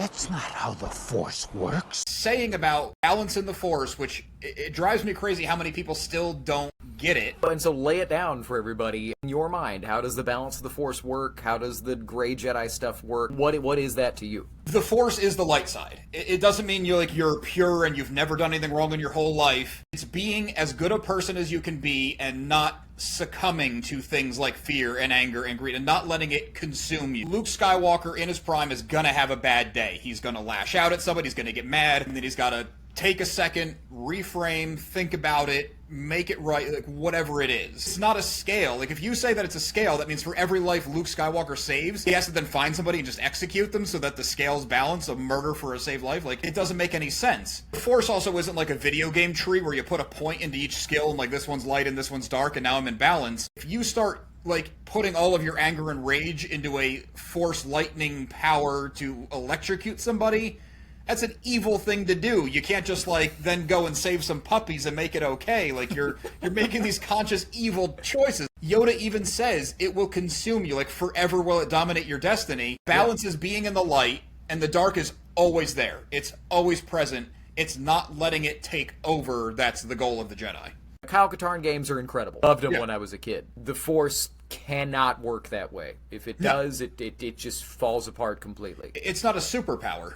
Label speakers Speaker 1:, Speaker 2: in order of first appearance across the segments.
Speaker 1: That's not how the Force works.
Speaker 2: Saying about balance in the Force, which it drives me crazy how many people still don't get it.
Speaker 3: And so lay it down for everybody in your mind. How does the balance of the Force work? How does the gray Jedi stuff work? What is that to you?
Speaker 2: The Force is the light side. It doesn't mean you're pure and you've never done anything wrong in your whole life. It's being as good a person as you can be and not succumbing to things like fear and anger and greed and not letting it consume you. Luke Skywalker in his prime is gonna have a bad day. He's gonna lash out at somebody, he's gonna get mad, and then he's gotta take a second, reframe, think about it, make it right, like whatever it is. It's not a scale. Like if you say that it's a scale, that means for every life Luke Skywalker saves, he has to then find somebody and just execute them so that the scale's balance of murder for a saved life. Like it doesn't make any sense. The Force also isn't like a video game tree where you put a point into each skill and like this one's light and this one's dark and now I'm in balance. If you start like putting all of your anger and rage into a Force lightning power to electrocute somebody, that's an evil thing to do. You can't just like then go and save some puppies and make it okay. Like you're making these conscious evil choices. Yoda even says it will consume you. Like forever will it dominate your destiny. Balance is being in the light, and the dark is always there. It's always present. It's not letting it take over. That's the goal of the Jedi.
Speaker 3: Kyle Katarn games are incredible. Loved them when I was a kid. The Force cannot work that way. If it does, it just falls apart completely.
Speaker 2: It's not a superpower.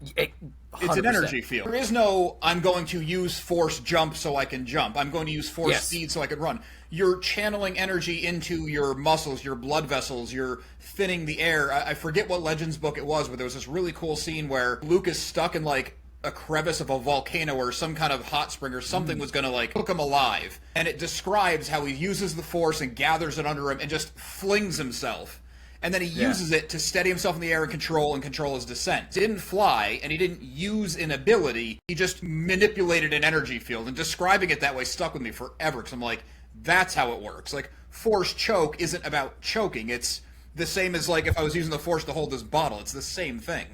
Speaker 3: 100%.
Speaker 2: It's an energy field. There is no, I'm going to use Force jump so I can jump. I'm going to use Force speed so I can run. You're channeling energy into your muscles, your blood vessels. You're thinning the air. I forget what Legends book it was, but there was this really cool scene where Luke is stuck in like a crevice of a volcano or some kind of hot spring or something was going to like cook him alive. And it describes how he uses the Force and gathers it under him and just flings himself. And then he uses it to steady himself in the air and control his descent. He didn't fly, and he didn't use an ability. He just manipulated an energy field. And describing it that way stuck with me forever, because I'm like, that's how it works. Like, Force choke isn't about choking. It's the same as, like, if I was using the Force to hold this bottle. It's the same thing.